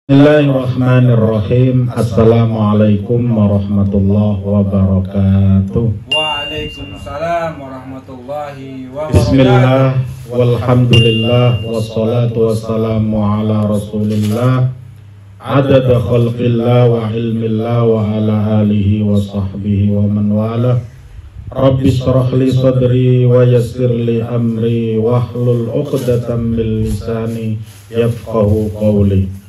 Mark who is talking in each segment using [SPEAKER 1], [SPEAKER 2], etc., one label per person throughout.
[SPEAKER 1] Bismillahirrahmanirrahim. Assalamualaikum warahmatullahi wabarakatuh.
[SPEAKER 2] Waalaikumsalam warahmatullahi wabarakatuh.
[SPEAKER 1] Bismillah, walhamdulillah, wassalatu wassalamu ala rasulillah, adada khalqillah wa ilmillah wa ala alihi wa sahbihi wa man wala. Rabbi shrah li sadri wa yassir li amri wahlul 'uqdatam min lisani yafqahu qawli.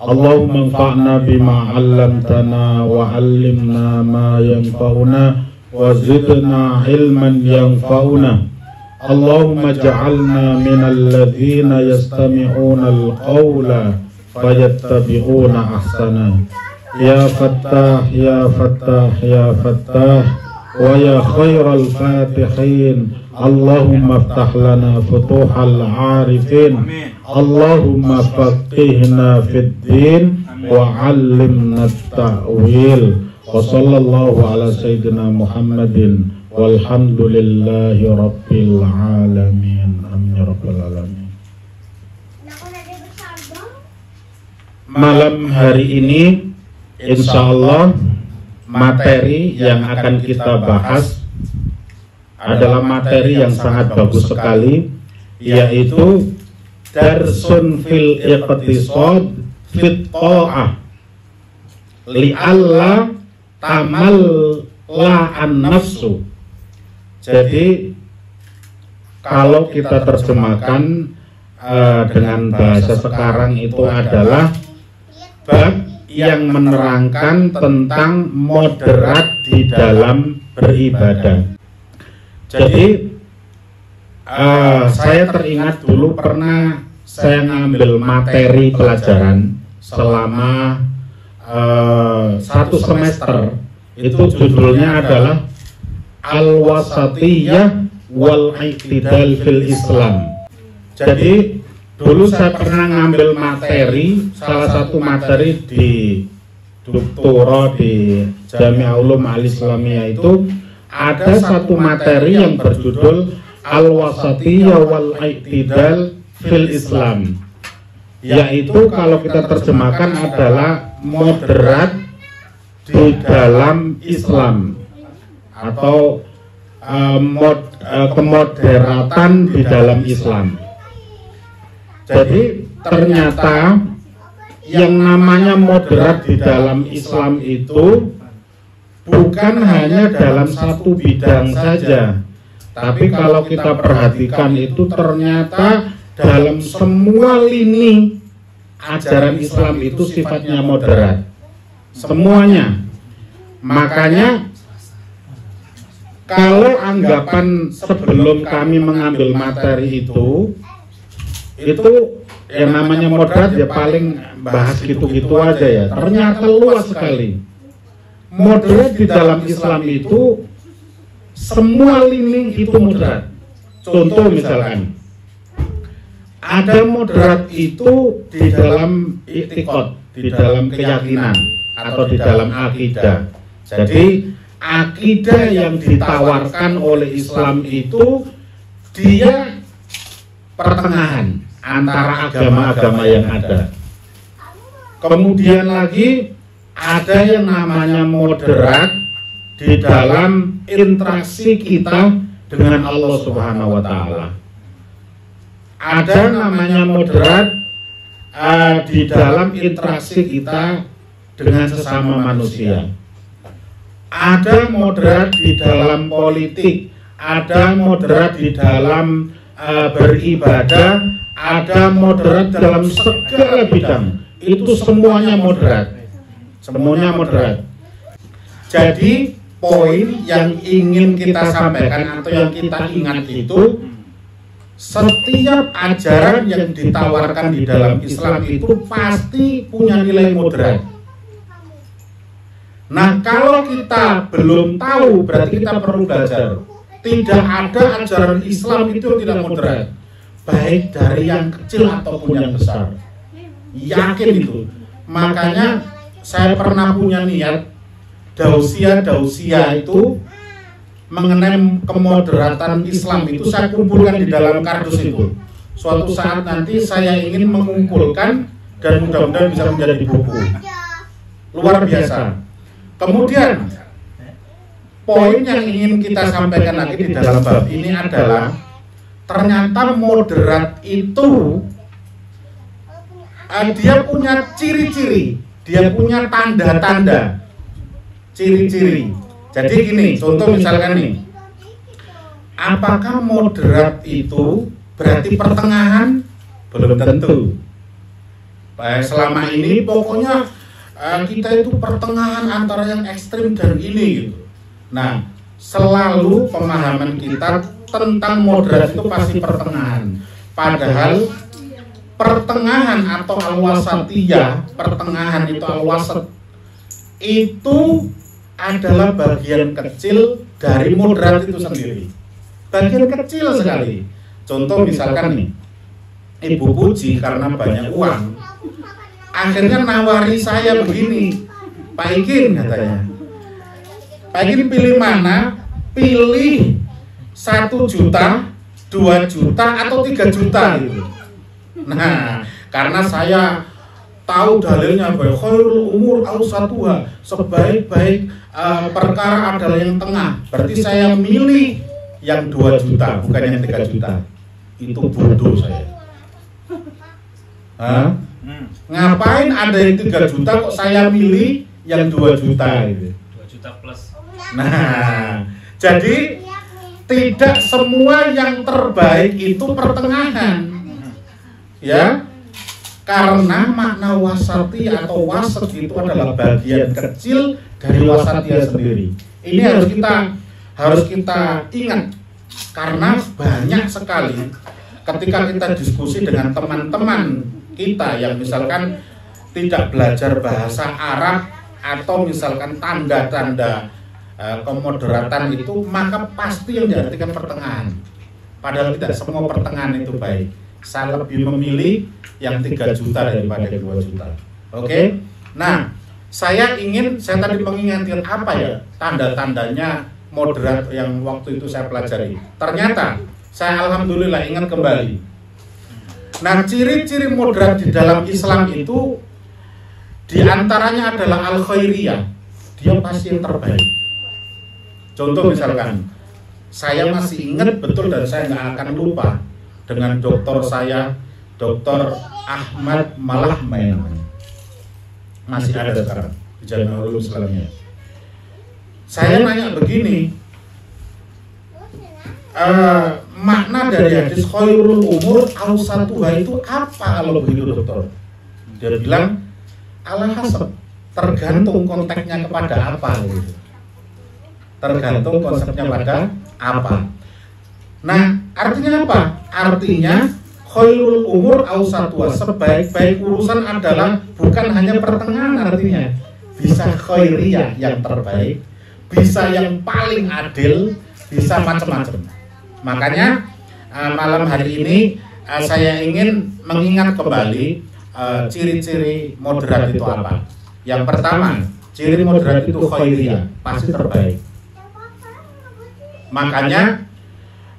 [SPEAKER 1] Allahumma anfa'na bima 'allamtana wa 'allimna ma yanfa'una wa zidna ilman yanfa'una. Allahumma ja'alna minal ladzina yastami'una al-qawla fayattabi'una ahsana. Ya Fattah, ya Fattah, ya Fattah, wa ya khairal fatihin. Allahumma aftah lana futuhal 'arifin. Allahumma faqihna fid din wa 'allimna at-ta'wil. Wa sallallahu ala sayyidina Muhammadin walhamdulillahi rabbil alamin. Amin ya rabbal alamin. Malam hari ini insyaallah materi yang akan kita bahas adalah materi yang sangat bagus sekali, yaitu darsun fil iqtisad fit ta'ah li'alla tamalla an-nafsu. Jadi kalau kita terjemahkan dengan bahasa sekarang itu adalah bab yang menerangkan tentang moderat di dalam beribadah. Jadi saya teringat dulu pernah saya ngambil materi pelajaran selama 1 semester. Itu judulnya adalah Al-Wasatiyah wal I'tidal fil Islam. Jadi dulu saya pernah ngambil materi, salah satu materi di doktora di Jami'ah Ulum Al-Islamiyah itu ada satu materi yang berjudul Al-Wasatiyah wal I'tidal fil Islam, yaitu kalau kita terjemahkan adalah moderat di dalam Islam atau kemoderatan di dalam Islam. Jadi ternyata yang namanya moderat di dalam Islam itu bukan hanya dalam satu bidang saja, tapi kalau kita perhatikan itu ternyata dalam semua lini ajaran Islam itu sifatnya moderat, semuanya. Makanya kalau anggapan sebelum kami mengambil materi itu yang namanya moderat ya paling bahas gitu-gitu aja ya. Ternyata luas sekali. Moderat di dalam Islam itu semua lini itu moderat. Contoh misalkan ada moderat itu di dalam i'tiqad, di dalam keyakinan atau di dalam akidah. Jadi akidah yang ditawarkan oleh Islam itu dia pertengahan antara agama-agama yang ada. Kemudian lagi ada yang namanya moderat di dalam interaksi kita dengan Allah Subhanahu wa Ta'ala. Ada namanya moderat di dalam interaksi kita dengan sesama manusia. Ada moderat di dalam politik, ada moderat di dalam beribadah, ada moderat dalam segala bidang. Itu semuanya moderat. Semuanya moderat. Jadi poin yang ingin kita sampaikan atau yang kita ingat itu, setiap ajaran yang ditawarkan di dalam Islam itu pasti punya nilai moderat. Nah, kalau kita belum tahu berarti kita perlu belajar. Tidak ada ajaran Islam itu tidak moderat, baik dari yang kecil ataupun yang besar. Yakin itu. Makanya saya pernah punya niat dausia itu mengenai kemoderatan Islam itu saya kumpulkan di dalam kardus itu. Suatu saat nanti saya ingin mengumpulkan dan mudah-mudahan bisa menjadi buku. Luar biasa. Kemudian poin yang ingin kita sampaikan lagi di dalam bab ini adalah ternyata moderat itu dia punya ciri-ciri, dia punya tanda-tanda, ciri-ciri. Jadi gini, contoh misalkan nih, apakah moderat itu berarti pertengahan? Belum tentu. Selama ini pokoknya kita itu pertengahan antara yang ekstrim dan ini gitu. Nah, selalu pemahaman kita tentang moderat itu pasti pertengahan. Padahal pertengahan atau al-wasatiyah, pertengahan itu al-wasat, itu adalah bagian kecil dari moderat itu sendiri. Bagian kecil sekali. Contoh misalkan nih, Ibu Puji karena banyak uang, akhirnya nawari saya begini, Pak Ikin katanya, Pak Ikin pilih mana? Pilih 1 juta, 2 juta, atau 3 juta gitu. Nah, karena saya tahu dalilnya bahwa khairul umur awsatuha, sebaik-baik perkara adalah yang tengah. Berarti saya milih yang 2 juta, bukan yang 3 juta. Itu bodoh saya. Hah? Ngapain ada yang 3 juta kok saya milih yang 2 juta gitu.
[SPEAKER 2] 2 juta plus.
[SPEAKER 1] Nah, jadi tidak semua yang terbaik itu pertengahan. Ya, karena makna wasati atau wasat itu adalah bagian kecil dari wasatiyah sendiri. Ini harus kita ingat, karena banyak sekali ketika kita diskusi dengan teman-teman kita yang misalkan tidak belajar bahasa Arab atau misalkan tanda-tanda kemoderatan itu, maka pasti yang diartikan pertengahan. Padahal tidak semua pertengahan itu baik. Saya lebih memilih yang 3 juta daripada 2 juta. Oke? Nah, saya tadi mengingatkan apa ya tanda-tandanya moderat yang waktu itu saya pelajari. Ternyata saya alhamdulillah ingat kembali. Nah, ciri-ciri moderat di dalam Islam itu diantaranya adalah al-khairiyah. Dia pasti yang terbaik. Contoh misalkan, saya masih ingat betul dan saya nggak akan lupa dengan dokter saya, Dr. Ahmad Malahmai namanya. Masih ada sekarang di Jami'ul Ulum Islamiyah. Saya nanya begini, makna dari hadis khairul umur awsatuha itu apa kalau begitu dokter? Dia bilang ala hasab, tergantung konteksnya kepada apa gitu. Tergantung konsepnya pada apa. Nah, artinya apa? Artinya khairul umur awsatuha, sebaik-baik urusan adalah bukan hanya pertengahan, artinya bisa khairiyah yang terbaik, bisa yang paling adil, bisa macam-macam. Makanya malam hari ini saya ingin mengingat kembali ciri-ciri moderat itu apa. Yang pertama, ciri moderat itu khairiyah, pasti terbaik. Makanya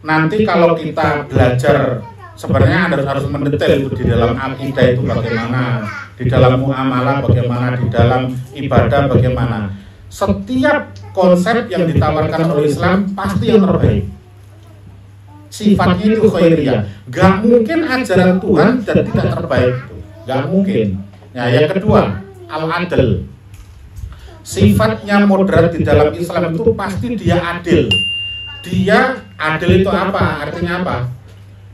[SPEAKER 1] nanti kalau kita belajar, sebenarnya harus mendetail itu di dalam akidah itu bagaimana, di dalam muamalah bagaimana, di dalam ibadah bagaimana. Setiap konsep yang ditawarkan oleh Islam pasti yang terbaik. Sifatnya itu khairiyah. Gak mungkin ajaran Tuhan dan tidak terbaik itu. Gak mungkin. Nah, yang kedua, al-adl. Sifatnya moderat di dalam Islam itu pasti dia adil. Dia adil itu apa? Artinya apa?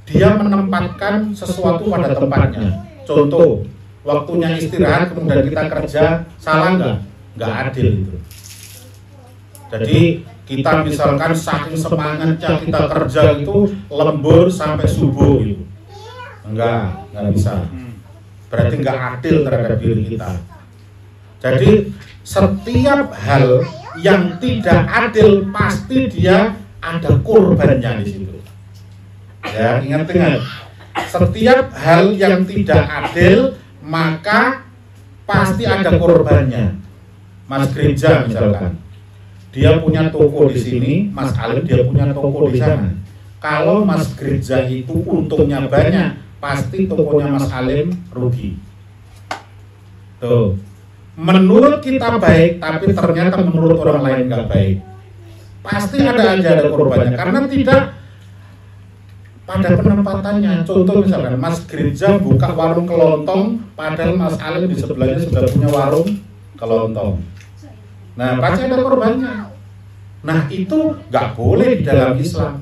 [SPEAKER 1] Dia menempatkan sesuatu pada tempatnya. Contoh, waktunya istirahat kemudian kita kerja, salah nggak? Nggak adil itu. Jadi kita misalkan saking semangatnya kita kerja itu lembur sampai subuh gitu. Nggak bisa. Berarti nggak adil terhadap diri kita. Jadi setiap hal yang tidak adil pasti dia ada korbannya di situ. Ya, ingat-ingat. Setiap hal yang tidak adil maka pasti ada korbannya. Mas gereja misalkan, dia punya toko di sini, Mas Alim dia punya toko di sana. Kalau Mas gereja itu untungnya banyak, pasti tokonya Mas Alim rugi. Tuh, menurut kita baik, tapi ternyata menurut orang lain nggak baik. Pasti ada aja ada korbannya, karena tidak pada penempatannya. Contoh misalkan Mas Gereja buka warung kelontong, padahal Mas Alim di sebelahnya sudah punya warung kelontong. Nah, pasti ada korbannya. Nah, itu nggak boleh di dalam Islam.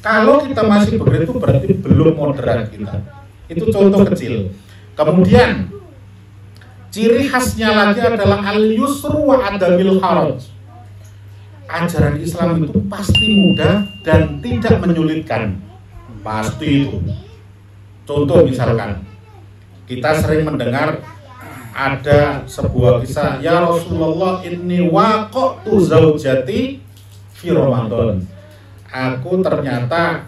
[SPEAKER 1] Kalau kita masih begitu berarti belum moderat kita. Itu contoh kecil. Kemudian ciri khasnya lagi adalah al-yusru wa adamil haraj. Ajaran Islam itu pasti mudah dan tidak menyulitkan. Pasti itu. Contoh misalkan, kita sering mendengar ada sebuah kisah, ya Rasulullah inni waqa'tu zaujati fi Ramadan. Aku ternyata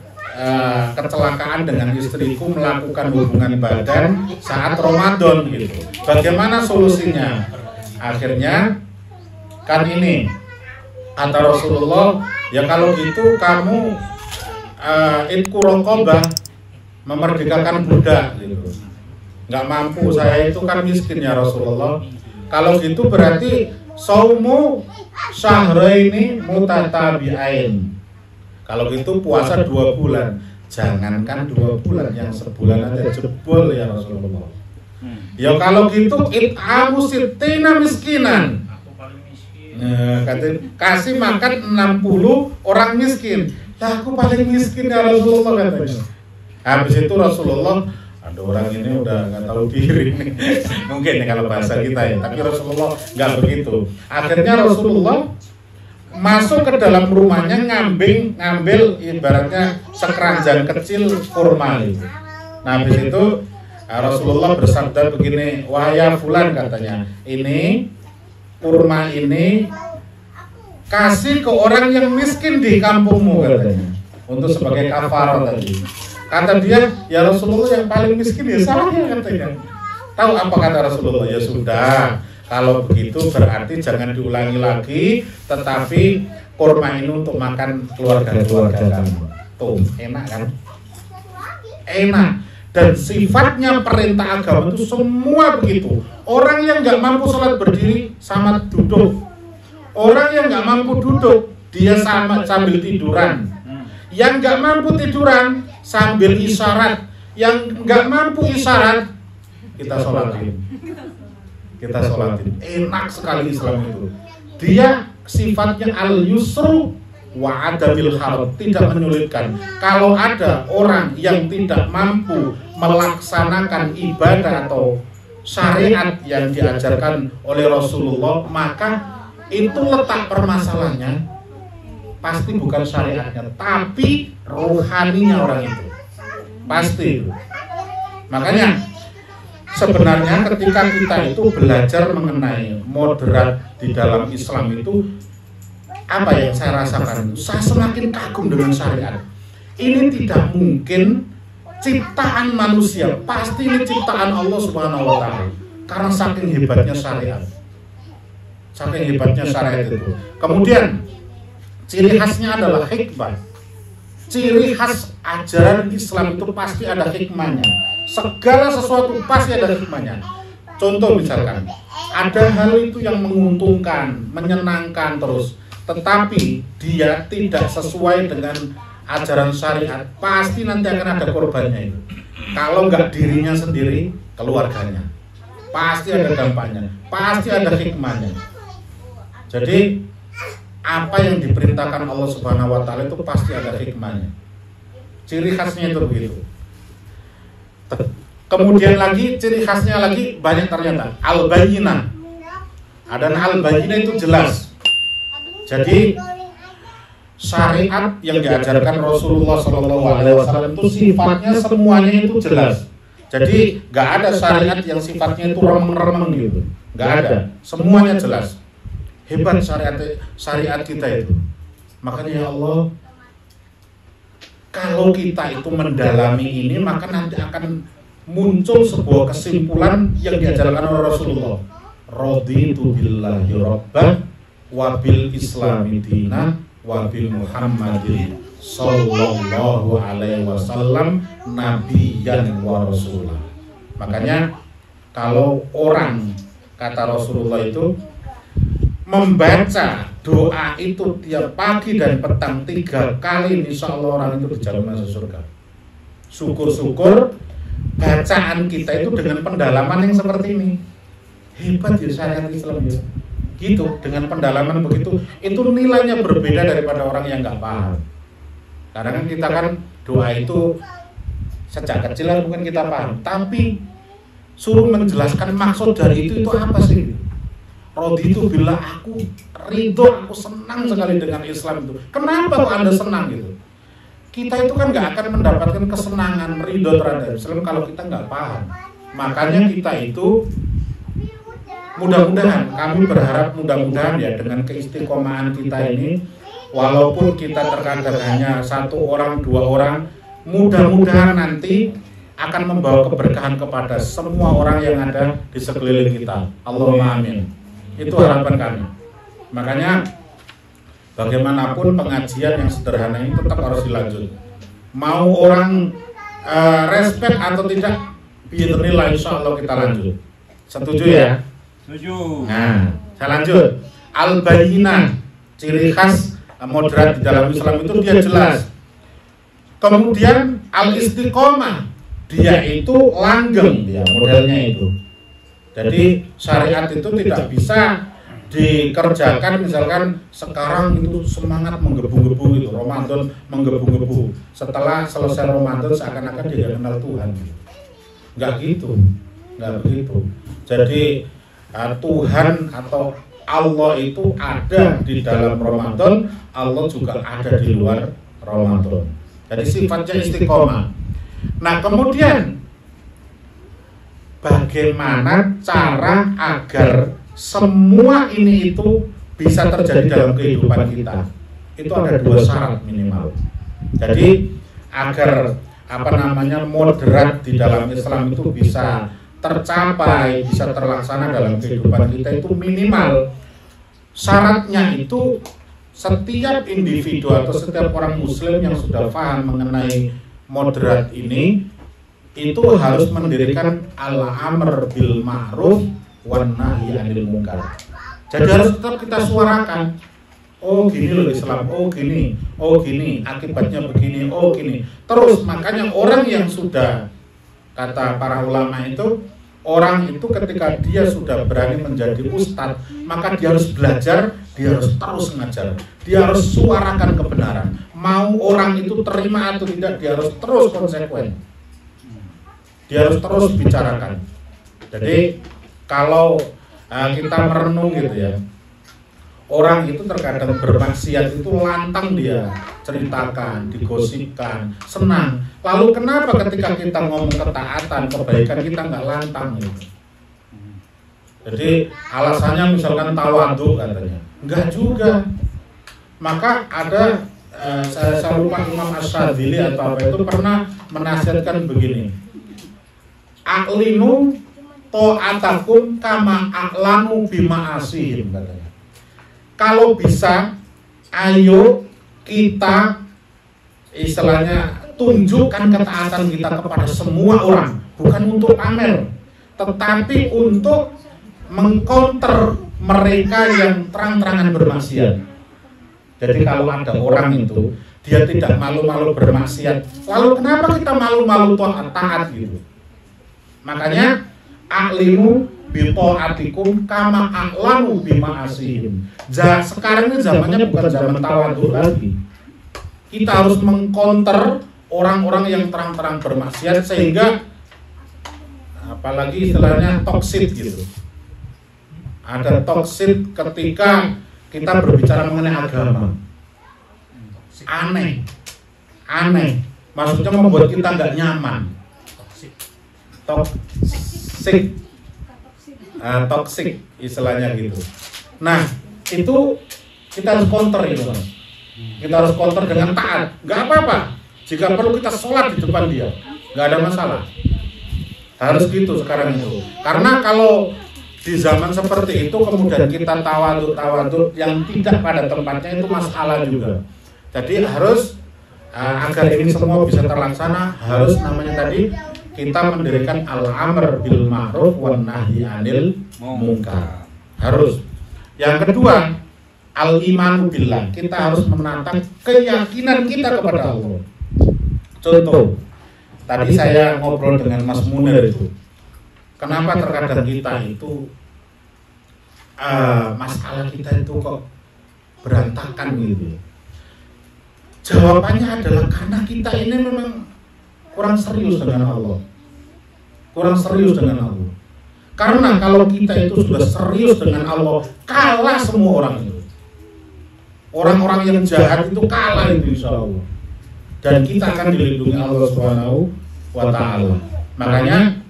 [SPEAKER 1] kecelakaan dengan istriku melakukan hubungan badan saat Ramadan gitu. Bagaimana solusinya? Akhirnya kan ini kata Rasulullah, ya kalau gitu kamu itku raqabah, memerdekakan budak gitu. Nggak mampu, saya itu kan miskin ya Rasulullah. Kalau gitu berarti saumu syahraini mutatabi'ain. Kalau gitu puasa 2 bulan. Jangankan 2 bulan, yang sebulan aja jebol ya Rasulullah. Ya kalau gitu it'amu sittina miskinan. Kasih makan 60 orang miskin. Lah aku paling miskin ya Rasulullah katanya. Habis itu Rasulullah, ada orang ini udah nggak tahu diri nih. Mungkin ya kalau bahasa kita ya, tapi Rasulullah nggak begitu. Akhirnya Rasulullah masuk ke dalam rumahnya, ngambil ibaratnya sekeranjang kecil kurma itu. Nah habis itu Rasulullah bersabda begini, wahai fulan katanya, ini kurma ini kasih ke orang yang miskin di kampungmu katanya, untuk sebagai kafarah tadi. Kata dia, ya Rasulullah yang paling miskin ya saya katanya. Tahu apa kata Rasulullah? Ya sudah, kalau begitu berarti jangan diulangi lagi, tetapi kurma ini untuk makan keluarga-keluarga kamu. Tuh, enak kan? Enak. Dan sifatnya perintah agama itu semua begitu. Orang yang nggak mampu sholat berdiri sama duduk. Orang yang nggak mampu duduk, dia sambil tiduran. Yang nggak mampu tiduran sambil isyarat. Yang nggak mampu isyarat, kita sholatin. Kita sholatin. Enak sekali Islam itu. Dia sifatnya al-yusru wa adamil haraj, tidak menyulitkan. Kalau ada orang yang tidak mampu melaksanakan ibadah atau syariat yang diajarkan oleh Rasulullah, maka itu letak permasalahannya pasti bukan syariatnya, tapi rohaninya orang itu. Pasti. Makanya sebenarnya ketika kita itu belajar mengenai moderat di dalam Islam itu, apa yang saya rasakan? Saya semakin kagum dengan syariat. Ini tidak mungkin ciptaan manusia, pasti ini ciptaan Allah Subhanahu wa Ta'ala. Karena saking hebatnya syariat. Saking hebatnya syariat itu. Kemudian ciri khasnya adalah hikmah. Ciri khas ajaran Islam itu pasti ada hikmahnya. Segala sesuatu pasti ada hikmahnya. Contoh misalkan, ada hal itu yang menguntungkan, menyenangkan terus, tetapi dia tidak sesuai dengan ajaran syariat, pasti nanti akan ada korbannya itu. Kalau nggak dirinya sendiri, keluarganya, pasti ada dampaknya, pasti ada hikmahnya. Jadi apa yang diperintahkan Allah Subhanahu wa Ta'ala itu pasti ada hikmahnya. Ciri khasnya itu begitu. Kemudian lagi ciri khasnya lagi banyak ternyata. Al-bayyinah. Ada al-bayyinah itu jelas. Jadi syariat yang diajarkan Rasulullah SAW itu sifatnya semuanya itu jelas. Jadi nggak ada syariat yang sifatnya itu remeng-remeng gitu. Nggak ada. Semuanya jelas. Hebat syariat kita itu. Makanya ya Allah, kalau kita itu mendalami ini, maka nanti akan muncul sebuah kesimpulan yang diajarkan oleh Rasulullah. Raditu billahi rabban wa bil islami dina wa bil muhammadin sallallahu alaihi wasallam nabiyyan wa rasulah. Makanya kalau orang, kata Rasulullah itu, membaca doa itu tiap pagi dan petang 3 kali, insya Allah orang itu dijamin masuk surga. Syukur-syukur bacaan kita itu dengan pendalaman yang seperti ini. Hebat ya syariat Islam ya. Gitu, dengan pendalaman begitu, itu nilainya berbeda daripada orang yang nggak paham. Karena kan kita kan doa itu sejak kecil kan mungkin kita paham, tapi suruh menjelaskan maksud dari itu apa sih? Rodi itu bilang aku ridho, aku senang sekali dengan Islam itu. Kenapa kok Anda senang gitu? Kita itu kan nggak akan mendapatkan kesenangan ridho terhadap Islam kalau kita nggak paham. Makanya kita itu mudah-mudahan, kami berharap mudah-mudahan ya dengan keistiqomahan kita ini, walaupun kita terkadang hanya 1 orang, 2 orang, mudah-mudahan nanti akan membawa keberkahan kepada semua orang yang ada di sekeliling kita. Allahumma amin. Itu harapan kami. Makanya bagaimanapun pengajian yang sederhana ini tetap harus dilanjut. Mau orang respect atau tidak, biidznillah insya Allah kita lanjut. Setuju ya?
[SPEAKER 2] Setuju.
[SPEAKER 1] Nah, saya lanjut. Al-bayyinah, ciri khas moderat di dalam Islam itu dia jelas. Kemudian al-istiqomah, dia itu langgeng, dia modelnya itu. Jadi syariat itu tidak bisa dikerjakan misalkan sekarang itu semangat menggebu-gebu itu, Ramadan menggebu-gebu. Setelah selesai Ramadan seakan-akan dia kenal Tuhan. Enggak gitu, enggak begitu. Jadi Tuhan atau Allah itu ada di dalam Ramadan, Allah juga ada di luar Ramadan. Jadi sifatnya istiqomah. Nah kemudian bagaimana cara agar semua ini itu bisa terjadi dalam kehidupan kita? Itu ada 2 syarat minimal. Jadi agar moderat di dalam Islam itu bisa tercapai, bisa terlaksana dalam kehidupan kita itu minimal syaratnya itu setiap individu atau setiap orang muslim yang sudah paham mengenai moderat ini itu harus mendirikan al-amr bil ma'ruf wan nahi 'anil munkar. Jadi harus tetap kita suarakan. Oh gini loh Islam, oh gini, akibatnya begini, oh gini. Terus makanya orang yang sudah, kata para ulama itu, orang itu ketika dia sudah berani menjadi ustadz, maka dia harus belajar, dia harus terus ngajar, dia harus suarakan kebenaran. Mau orang itu terima atau tidak, dia harus terus konsekuen. Dia harus terus bicarakan. Jadi kalau kita merenung gitu ya, orang itu terkadang bermaksiat itu lantang dia ceritakan, digosipkan, senang. Lalu kenapa ketika kita ngomong ketaatan, kebaikan kita nggak lantang gitu? Jadi alasannya misalkan tawadhu katanya, enggak juga. Maka ada saya lupa Imam Ash-Shadzili atau apa itu pernah menasihatkan begini, aklinu ta'atakum kama aklanu bima asihim katanya. Kalau bisa, ayo kita istilahnya tunjukkan ketaatan kita kepada semua orang, bukan untuk pamer, tetapi untuk mengcounter mereka yang terang-terangan bermaksiat. Jadi kalau ada orang itu dia tidak malu-malu bermaksiat, lalu kenapa kita malu-malu taat gitu? Makanya aklimu bito'atikum kama aklamu bima asihim. Sekarang ini zamannya bukan zaman tawadhu lagi. Kita harus mengcounter orang-orang yang terang-terang bermaksiat, sehingga apalagi istilahnya toksik gitu. Ada toksik ketika kita berbicara mengenai agama. Aneh. Maksudnya membuat kita nggak nyaman. Toksik istilahnya gitu. Nah itu kita harus counter itu. Kita harus counter dengan taat. Nggak apa-apa. Jika perlu kita sholat di depan dia, nggak ada masalah. Harus gitu sekarang itu. Karena kalau di zaman seperti itu kemudian kita tawadhu yang tidak pada tempatnya, itu masalah juga. Jadi harus agar ini semua bisa terlaksana, harus namanya tadi kita mendirikan al-amr bil ma'ruf wan nahyi 'anil munkar. Harus. Yang kedua, al-imanu billah. Kita harus menata keyakinan kita kepada Allah. Contoh, tadi saya ngobrol dengan Mas Munir itu. Kenapa terkadang kita itu masalah kita itu kok berantakan gitu? Jawabannya adalah karena kita ini memang kurang serius dengan Allah. Kurang serius dengan Allah. Karena kalau kita itu sudah serius dengan Allah, kalah semua orang itu. Orang-orang yang jahat itu kalah itu insya Allah. Dan kita akan dilindungi Allah Subhanahu wa Ta'ala. Makanya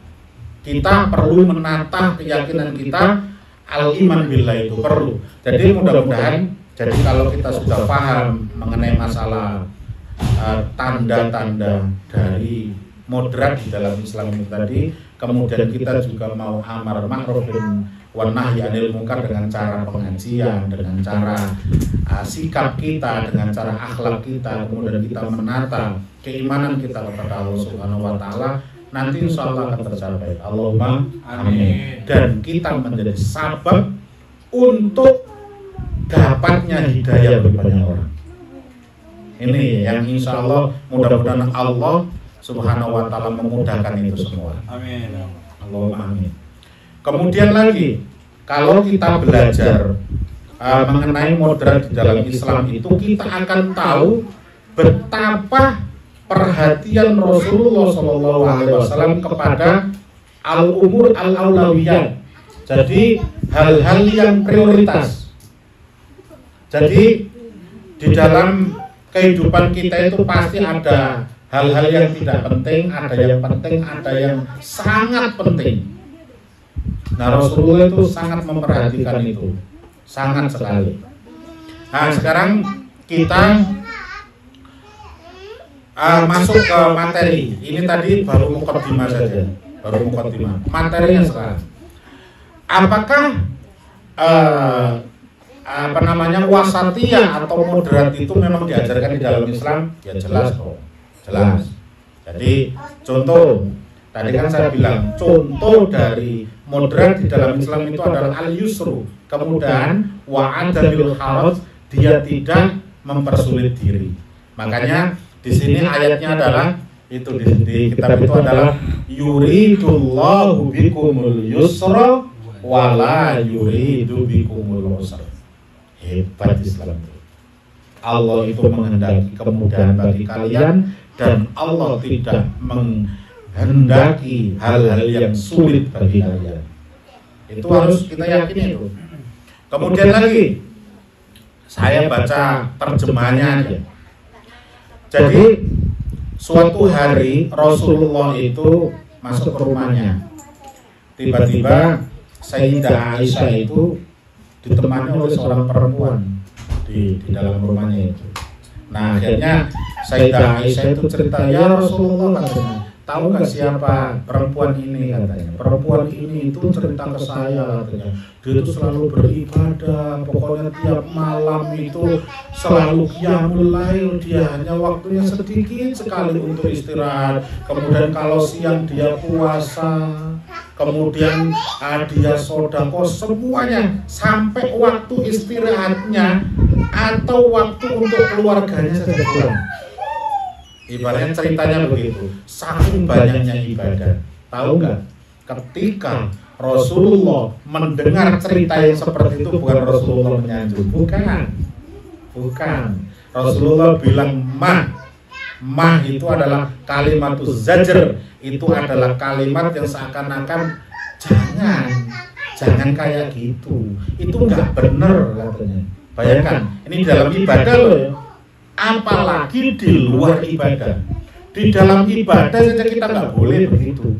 [SPEAKER 1] kita perlu menata keyakinan kita, al-iman billah itu perlu. Jadi mudah-mudahan, jadi kalau kita sudah paham mengenai masalah tanda-tanda dari moderat di dalam Islam ini tadi, kemudian kita juga mau amar ma'ruf wan nahyi 'anil munkar dengan cara pengajian, dengan cara sikap kita, dengan cara akhlak kita, kemudian kita menata keimanan kita kepada Allah Subhanahu wa Ta'ala, nanti insya Allah akan tercapai. Allahumma amin. Dan kita menjadi sabab untuk dapatnya hidayah bagi banyak orang. Ini yang insya Allah mudah-mudahan Allah Subhanahu wa Ta'ala memudahkan itu semua.
[SPEAKER 2] Amin.
[SPEAKER 1] Allahumma amin. Kemudian lagi, kalau kita belajar mengenai moderat di dalam Islam itu, kita akan tahu betapa perhatian Rasulullah SAW kepada al-umur al-aulawiyat. Jadi hal-hal yang prioritas. Jadi di dalam kehidupan kita itu pasti ada hal-hal yang tidak penting, ada yang penting, ada yang sangat penting. Nah, Rasulullah itu sangat memperhatikan itu, sangat sekali. Nah, sekarang kita masuk ke materi. Ini tadi baru mukaddimah saja, baru mukaddimah. Materinya sekarang. Apakah wasatiyah atau moderat itu memang diajarkan di dalam Islam? Ya jelas kok, jelas. Jadi contoh, tadi kan saya bilang contoh dari moderat di dalam Islam itu adalah al-yusru, kemudian wa'adabil haraj, dia tidak mempersulit diri. Makanya di sini ayatnya adalah itu di kitab itu adalah yuridullahu bikumul yusra wala yuridu bikumul usra. Hebat Islam itu. Allah itu menghendaki kemudahan bagi kalian dan Allah tidak menghendaki hal-hal yang sulit bagi kalian. Itu harus kita yakini itu. Kemudian lagi, saya baca terjemahannya aja. Jadi suatu hari Rasulullah itu masuk ke rumahnya. Tiba-tiba Sayyidah Aisyah itu ditemani oleh seorang perempuan di dalam rumahnya itu. Nah, akhirnya Sayyidah Aisyah itu cerita, ya Rasulullah, katanya, tahu nggak siapa perempuan ini, katanya. Perempuan ini itu cerita ke saya, katanya. Dia itu selalu beribadah, pokoknya tiap malam itu selalu qiyamul lail, dia hanya waktunya sedikit sekali untuk istirahat. Kemudian kalau siang dia puasa, kemudian dia sedekah, semuanya sampai waktu istirahatnya atau waktu untuk keluarganya saja kurang. Ibaratnya ceritanya begitu, saking banyaknya ibadah. Tahu nggak? Ketika Rasulullah mendengar cerita yang seperti itu, bukan Rasulullah menyanjung, bukan. Rasulullah bilang mah itu adalah kalimatuz zajr, itu adalah kalimat yang seakan-akan jangan kayak gitu, itu nggak benar, katanya. Bayangkan, ini dalam ibadah loh ya. Apalagi di luar ibadah. Di dalam ibadah saja kita nggak boleh begitu,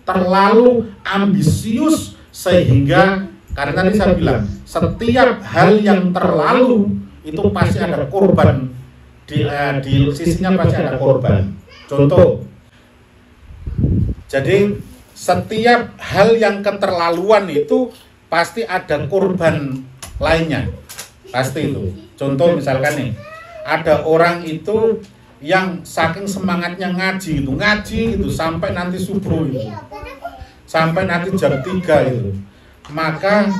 [SPEAKER 1] terlalu ambisius, sehingga karena tadi saya bilang setiap hal yang terlalu itu pasti ada korban, di sisinya pasti ada korban. Contoh, jadi setiap hal yang keterlaluan itu pasti ada korban lainnya, pasti itu. Contoh misalkan nih, ada orang itu yang saking semangatnya ngaji itu sampai nanti subuh itu, sampai nanti jam 3 itu, maka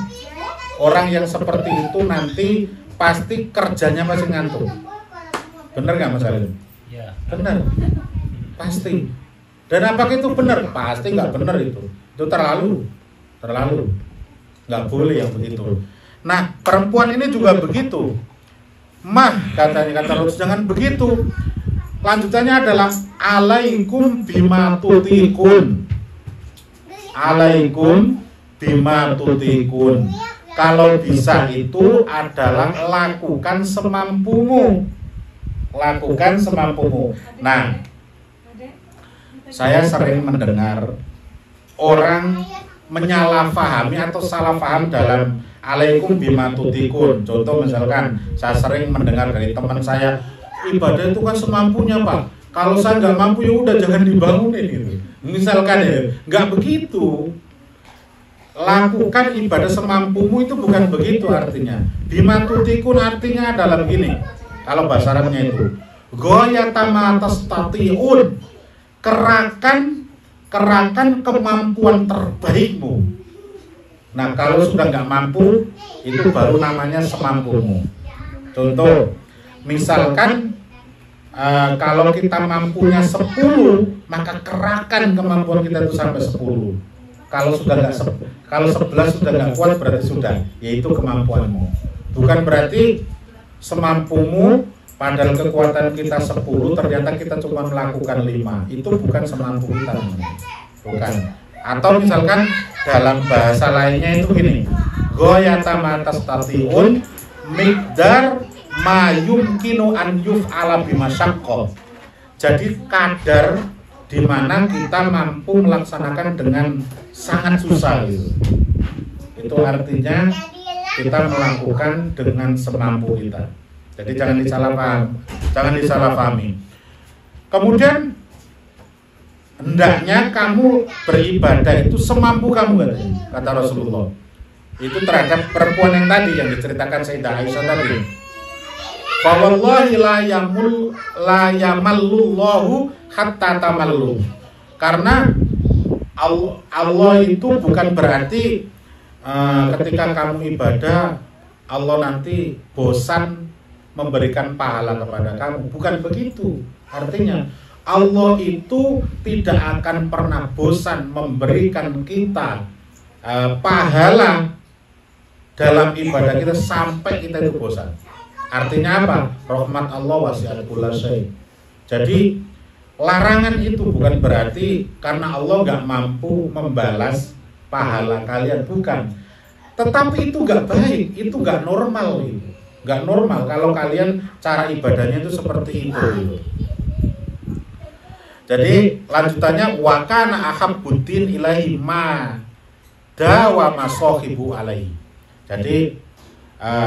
[SPEAKER 1] orang yang seperti itu nanti pasti kerjanya pasti ngantuk. Benar nggak Mas Alim?
[SPEAKER 3] Ya.
[SPEAKER 1] Benar, pasti. Dan apakah itu benar? Pasti nggak benar itu terlalu nggak boleh yang begitu. Nah, perempuan ini juga begitu. Kata Rasul, jangan begitu. Lanjutannya adalah alaikum bima tutikun. Alaikum bima tutikun. Kalau bisa itu adalah lakukan semampumu. Lakukan semampumu. Nah, saya sering mendengar orang menyalahfahami atau salah paham dalam alaikum bima tutikun. Contoh misalkan saya sering mendengar dari teman saya, ibadah itu kan semampunya Pak. Kalau saya nggak mampu ya udah jangan dibangunin gitu. Misalkan ya, nggak begitu. Lakukan ibadah semampumu itu bukan begitu artinya. Bima tutikun artinya adalah begini. Kalau bahasa Arabnya itu goyatama tastatiun, kerahkan kemampuan terbaikmu. Nah, kalau sudah nggak mampu, itu baru namanya semampumu. Contoh, misalkan kalau kita mampunya 10, maka kerahkan kemampuan kita itu sampai 10. Kalau 11 sudah nggak kuat berarti sudah, yaitu kemampuanmu. Bukan berarti semampumu, padahal kekuatan kita 10, ternyata kita cuma melakukan 5. Itu bukan semampu kita, bukan. Atau misalkan dalam bahasa lainnya itu gini, goyatama tastatiun miqdar ma yumkinu an yuf'ala bimasyaqqah. Jadi kadar di mana kita mampu melaksanakan dengan sangat susah gitu. Itu artinya kita melakukan dengan semampu kita. Jadi jangan disalahpahami. Kemudian hendaknya kamu beribadah itu semampu kamu, kata Rasulullah. Itu terhadap perempuan yang tadi yang diceritakan Sayyidah Aisyah tadi. Wallahi la yamallullahu hatta tamallu. Karena Allah itu bukan berarti ketika kamu ibadah Allah nanti bosan memberikan pahala kepada kamu. Bukan begitu. Artinya Allah itu tidak akan pernah bosan memberikan kita pahala dalam ibadah kita sampai kita itu bosan. Artinya apa? Rahmat Allah wasi'at kulla syai'. Jadi larangan itu bukan berarti karena Allah nggak mampu membalas pahala kalian, bukan. Tetapi itu nggak baik, itu nggak normal, gitu. Nggak normal kalau kalian cara ibadahnya itu seperti itu. Gitu. Jadi lanjutannya wakana ahabbuddin ilaihi ma dawa masohibu alaihi. Jadi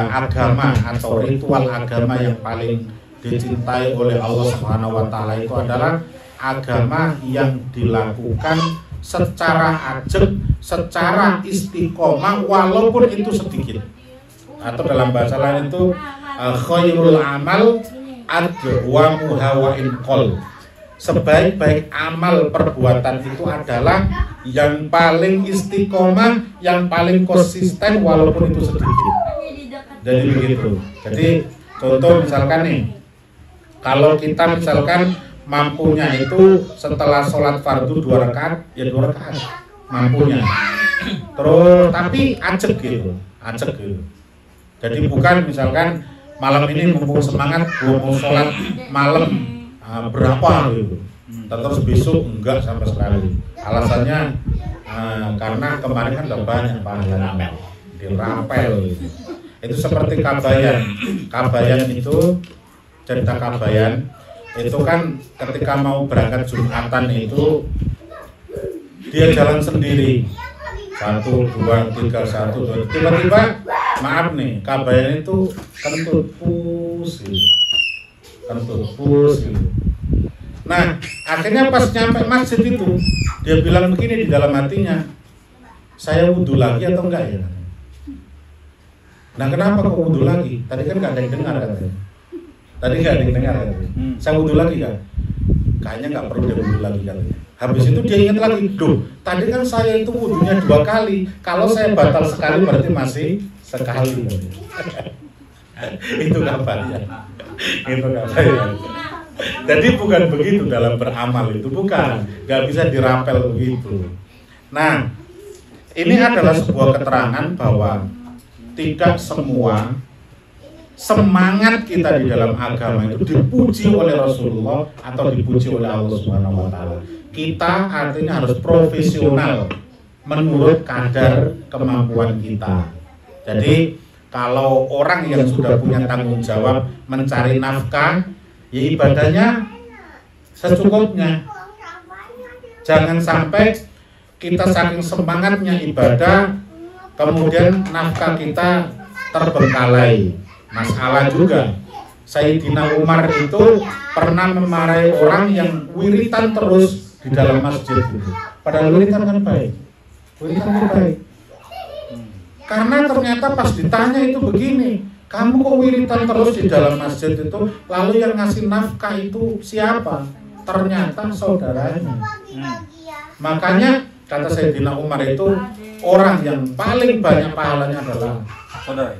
[SPEAKER 1] agama atau ritual agama yang paling dicintai oleh Allah Subhanahu wa taala itu adalah agama yang dilakukan secara ajeg, secara istiqomah walaupun itu sedikit. Atau dalam bahasa lain itu khairul amal adwamu hawa in qol. Sebaik-baik amal perbuatan itu adalah yang paling istiqomah, yang paling konsisten walaupun itu sedikit. Jadi begitu. Jadi contoh misalkan nih, kalau kita misalkan mampunya itu setelah sholat fardu 2 rakaat, ya 2 rakaat mampunya. Terus tapi ajeg gitu. Jadi bukan misalkan malam ini mumpung semangat mau sholat malam berapa gitu. Terus besok enggak sama sekali. Alasannya karena kemarin kan udah banyak pahala dirapel gitu. Itu seperti Kabayan. Kabayan itu, cerita Kabayan itu kan ketika mau berangkat Jumatan itu dia jalan sendiri 1, 2, 3, 1, 2. Tiba-tiba maaf nih, Kabayan itu kentut pus gitu. Nah akhirnya pas nyampe masjid itu dia bilang begini di dalam hatinya, saya wudhu lagi atau enggak ya? Nah kenapa kok wudhu lagi? Tadi kan gak ada yang dengar katanya. Tadi nggak dengar. Saya wudhu lagi kan? Kayaknya nggak perlu dia wudhu lagi katanya. Habis itu dia ingat lagi, duh, tadi kan saya itu wudhunya 2 kali. Kalau saya batal sekali berarti masih sekali. Itu kabarnya. Itu kabarnya. Jadi bukan begitu dalam beramal itu, bukan. Nggak bisa dirapel begitu. Nah, ini adalah sebuah keterangan bahwa tidak semua semangat kita di dalam agama itu dipuji oleh Rasulullah atau dipuji oleh Allah Subhanahu wa taala. Kita artinya harus profesional menurut kadar kemampuan kita. Jadi kalau orang yang sudah punya tanggung jawab mencari nafkah, ya ibadahnya secukupnya. Jangan sampai kita saking semangatnya ibadah, kemudian nafkah kita terbengkalai. Masalah juga. Sayyidina Umar itu pernah memarahi orang yang wiritan terus di dalam masjid itu. Padahal wiritan kan baik. Wiritan kan baik. Karena ternyata pas ditanya itu begini, kamu kok wiritan terus di dalam masjid itu, lalu yang ngasih nafkah itu siapa? Ternyata saudaranya. Makanya kata Sayyidina Umar itu, orang yang paling banyak pahalanya adalah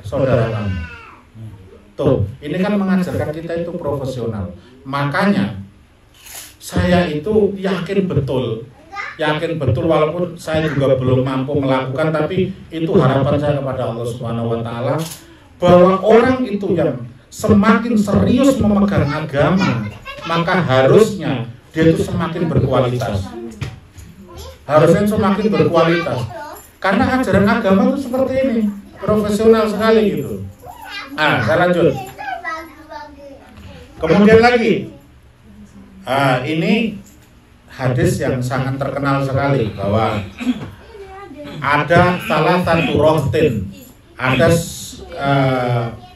[SPEAKER 1] saudara kamu. Tuh, ini kan mengajarkan kita itu profesional. Makanya saya itu yakin betul walaupun saya juga belum mampu melakukan, tapi itu harapan saya kepada Allah Subhanahu wa taala bahwa orang itu yang semakin serius memegang agama, maka harusnya dia itu semakin berkualitas. Harusnya semakin berkualitas. Karena ajaran agama itu seperti ini, profesional sekali gitu. Saya lanjut. Kemudian lagi, ini hadis yang sangat terkenal sekali bahwa ada salah satu rohtin, ada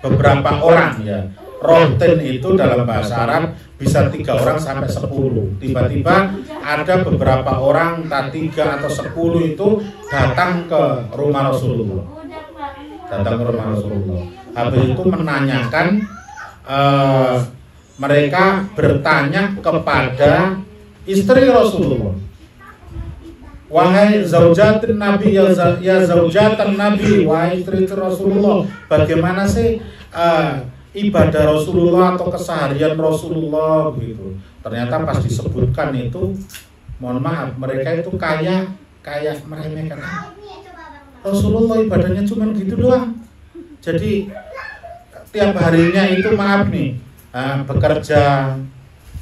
[SPEAKER 1] beberapa orang ya. Rohtin itu dalam bahasa Arab bisa 3 orang sampai 10. Tiba-tiba ada beberapa orang, 3 atau 10 itu datang ke rumah Rasulullah. Habis itu menanyakan, mereka bertanya kepada istri Rasulullah, wahai zaujatin Nabi, ya zaujatan Nabi, wahai istri Rasulullah, bagaimana sih ibadah Rasulullah atau keseharian Rasulullah begitu. Ternyata pas disebutkan itu, mohon maaf, mereka itu kayak meremehkan. Rasulullah ibadahnya cuma gitu doang. Jadi tiap harinya itu maaf nih, bekerja,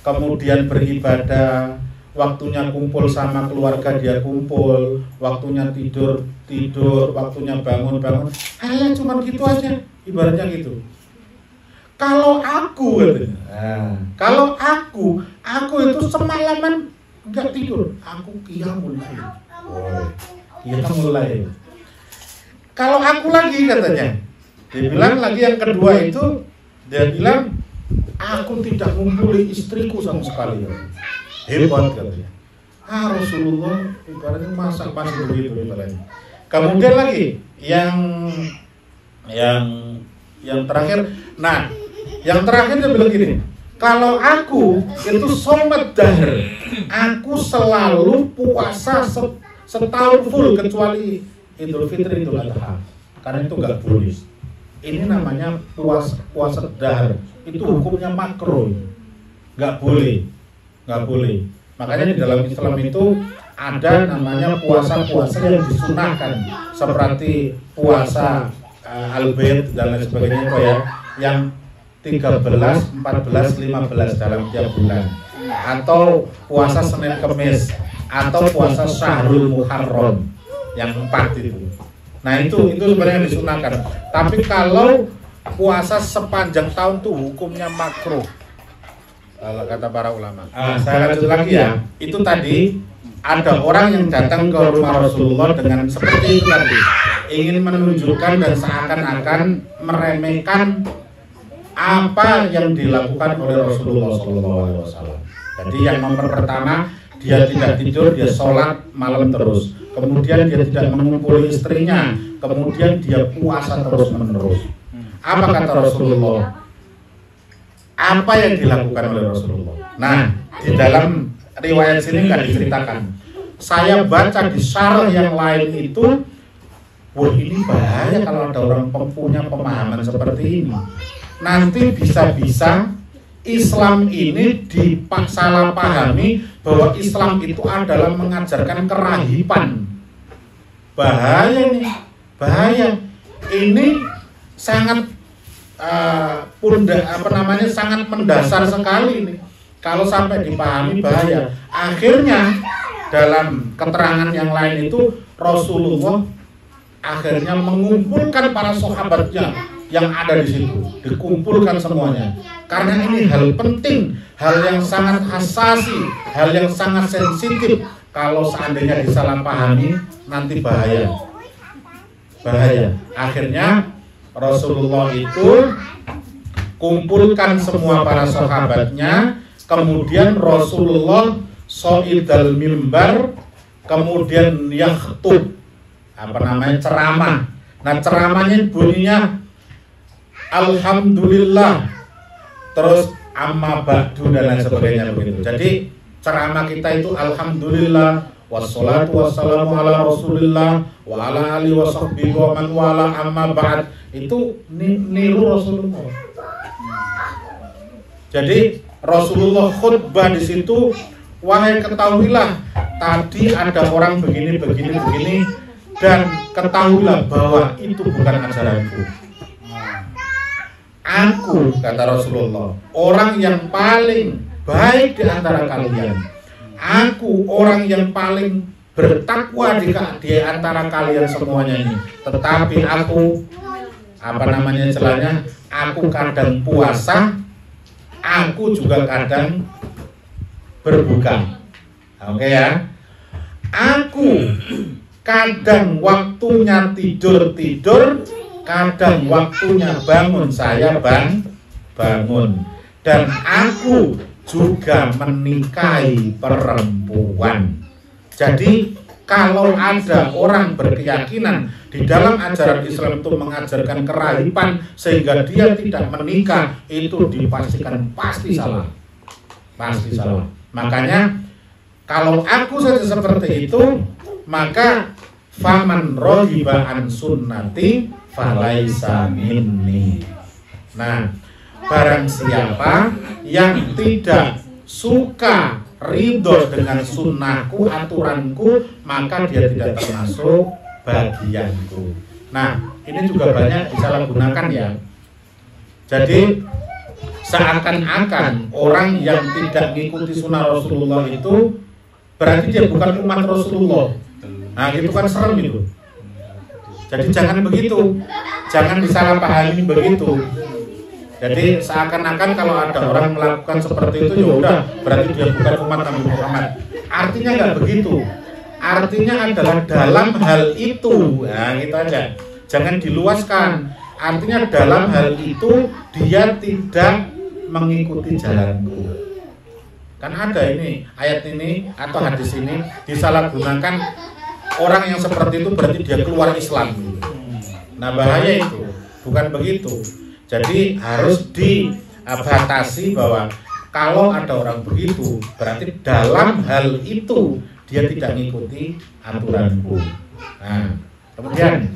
[SPEAKER 1] kemudian beribadah, waktunya kumpul sama keluarga dia kumpul, waktunya tidur, waktunya bangun. Cuma gitu aja, ibaratnya gitu. Kalau aku itu semalaman nggak tidur, aku qiyamul lail. Kalau aku lagi katanya, dia bilang lagi yang kedua itu, dia bilang aku tidak ngumpuli istriku sama sekali. Hebat katanya. Rasulullah ibaratnya masih begitu ibaratnya. Kemudian lagi yang terakhir. Nah, yang terakhir dia bilang gini, kalau aku itu somat dahr, aku selalu puasa setahun full kecuali Idul Fitri, Idul Adha, karena itu nggak boleh. Ini namanya puasa dahr, itu hukumnya makruh, nggak boleh. Makanya di dalam Islam itu ada namanya puasa-puasa yang disunahkan, seperti puasa al-bait dan lain sebagainya itu ya, yang 13, 14, 15 dalam tiap bulan, atau puasa Senin Kemis, atau puasa Syahrul Muharram yang 4 itu. Nah itu sebenarnya disunahkan. Tapi kalau puasa sepanjang tahun tuh hukumnya makruh, kalau kata para ulama. Saya lanjut lagi ya. Itu tadi ada orang yang datang ke rumah Rasulullah dengan seperti itu tadi, ingin menunjukkan dan seakan-akan meremehkan apa yang dilakukan oleh Rasulullah SAW. Jadi yang nomor pertama, dia tidak tidur, dia sholat malam terus. Kemudian dia tidak mengumpuli istrinya. Kemudian dia puasa terus menerus. Apa kata Rasulullah? apa yang dilakukan oleh Rasulullah. Nah, di dalam riwayat sini nggak diceritakan. Saya baca di syarah yang lain itu, wah ini bahaya kalau ada orang punya pemahaman seperti ini. Nanti bisa-bisa Islam ini salah pahami bahwa Islam itu adalah mengajarkan kerahiban. Bahaya nih, bahaya. Ini sangat sangat mendasar sekali nih. Kalau sampai dipahami bahaya. Akhirnya dalam keterangan yang lain itu Rasulullah akhirnya mengumpulkan para sahabatnya yang ada di situ, dikumpulkan semuanya. Karena ini hal penting, hal yang sangat hasasi, hal yang sangat sensitif. Kalau seandainya disalahpahami, nanti bahaya. Bahaya. Akhirnya Rasulullah itu kumpulkan semua para sahabatnya, kemudian Rasulullah so'idal mimbar, kemudian yakhtub, ceramah. Nah, ceramahnya bunyinya Alhamdulillah, terus amma ba'du dan lain sebagainya begitu. Jadi ceramah kita itu Alhamdulillah, wassalatu wassalamu ala Rasulillah wa ala alihi wa sahbihi wa man wala amma ba'd. Itu niru Rasulullah. Jadi Rasulullah khutbah di situ, wahai ketahuilah tadi ada orang begini dan ketahuilah bahwa itu bukan ajaranku. Aku, kata Rasulullah, orang yang paling baik di antara kalian. Aku orang yang paling bertakwa di antara kalian semuanya ini. Tetapi aku, celahnya, aku kadang puasa, aku juga kadang berbuka. Oke ya. Aku kadang waktunya tidur, kadang waktunya bangun, saya bangun. Dan aku juga menikahi perempuan. Jadi kalau ada orang berkeyakinan di dalam ajaran Islam itu mengajarkan kerahiban sehingga dia tidak menikah, itu dipastikan pasti salah. Pasti salah. Makanya kalau aku saja seperti itu, maka faman raghiba an sunnati falaisa minni. Nah, barang siapa yang tidak suka ridho dengan sunnahku, aturanku, maka dia tidak termasuk bagianku. Nah, ini juga banyak disalahgunakan ya. Jadi seakan-akan orang yang tidak mengikuti sunnah Rasulullah itu berarti dia bukan umat Rasulullah. Nah, itu kan serem itu. Jadi jangan begitu, jangan disalahpahami begitu. Jadi seakan-akan kalau ada orang melakukan seperti itu, ya udah berarti dia bukan umat Nabi Muhammad. Artinya nggak begitu. Artinya adalah dalam hal itu, nah gitu aja. Jangan diluaskan. Artinya dalam hal itu dia tidak mengikuti jalanku. Kan ada ini ayat ini atau hadis ini disalahgunakan, orang yang seperti itu berarti dia keluar Islam. Nah bahaya itu, bukan begitu. Jadi harus dibatasi bahwa kalau ada orang begitu berarti dalam hal itu dia tidak mengikuti aturanku. Nah kemudian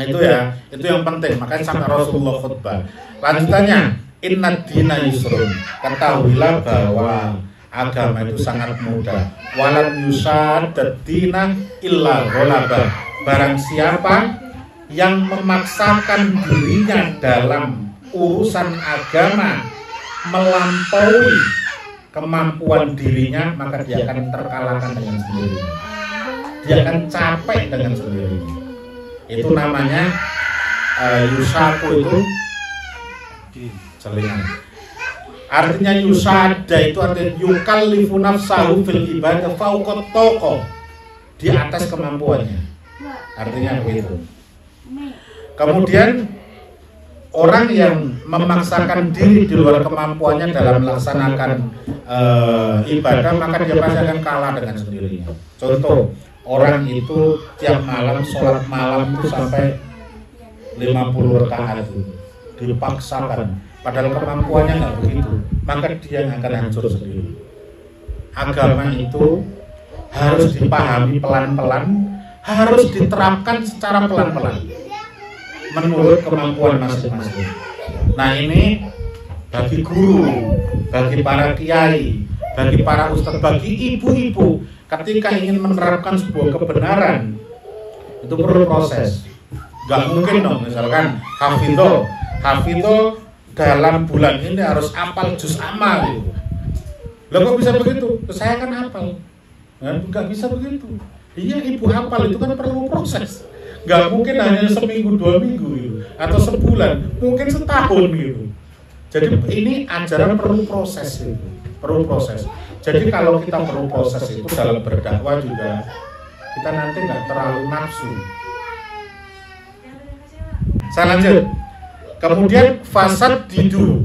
[SPEAKER 1] itu ya, itu yang penting. Makanya sampai Rasulullah khutbah. Lanjutannya, inna dina yusrun, ketahuilah bahwa agama itu sangat mudah. Walam yusaddad dina illa ghalaba. Barang siapa yang memaksakan dirinya dalam urusan agama melampaui kemampuan dirinya, maka dia akan terkalahkan dengan sendirinya. Dia akan capek dengan sendirinya. Itu namanya yusaku itu celingan. Artinya yusada itu artinya yukallifu nafsahu fil ibadah fauqa taqah, di atas kemampuannya. Artinya begitu. Kemudian orang yang memaksakan diri di luar kemampuannya dalam melaksanakan ibadah, maka dia pasti akan kalah dengan sendirinya. Contoh, orang itu tiap malam sholat malam itu sampai 50 rakaat itu dipaksakan. padahal kemampuannya nggak begitu, maka dia yang akan hancur sendiri. Agama itu harus dipahami pelan-pelan, harus diterapkan secara pelan-pelan menurut kemampuan masing-masing. Nah ini bagi guru, bagi para kiai, bagi para ustadz, bagi ibu-ibu, ketika ingin menerapkan sebuah kebenaran itu perlu proses. Gak mungkin dong, misalkan hafidho dalam bulan ini harus hafal juz amal gitu. Loh kok bisa begitu? Saya kan hafal. Gak bisa begitu. Iya, ibu hafal itu kan perlu proses. Gak mungkin hanya seminggu 2 minggu gitu, atau sebulan, mungkin setahun gitu. Jadi ini ajaran perlu proses gitu. Perlu proses. Jadi kalau kita perlu proses itu dalam berdakwah juga, kita nanti nggak terlalu nafsu. Saya lanjut. Kemudian fasad didu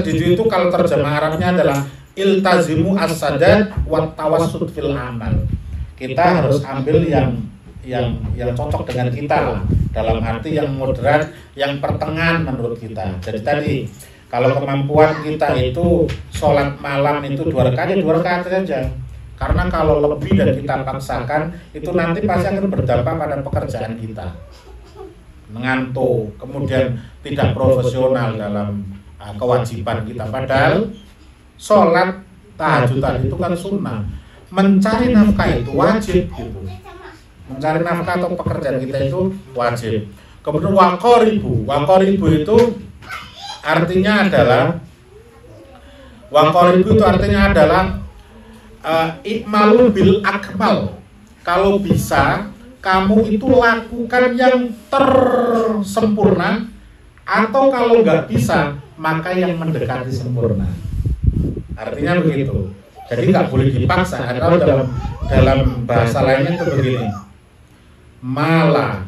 [SPEAKER 1] itu kalau terjemah Arabnya adalah iltazimu as-sadad wa tawassut fil amal. Kita harus ambil yang cocok dengan kita lah, dalam arti yang moderat, yang pertengahan menurut kita. Jadi tadi kalau kemampuan kita itu sholat malam itu 2 rakaat saja. Karena kalau lebih dan kita paksakan, itu nanti pasti akan berdampak pada pekerjaan kita. Mengantuk, kemudian tidak profesional dalam kewajiban kita. Padahal sholat tahajud tadi itu kan sunnah. Mencari nafkah itu wajib gitu. Mencari nafkah atau pekerjaan kita itu wajib. Kemudian waqoribu itu artinya adalah ikmalu bil akmal. Kalau bisa kamu itu lakukan yang tersempurna, atau kalau nggak bisa maka yang mendekati sempurna. Artinya begitu. Jadi nggak boleh dipaksa. Atau dalam bahasa lainnya itu begini, mala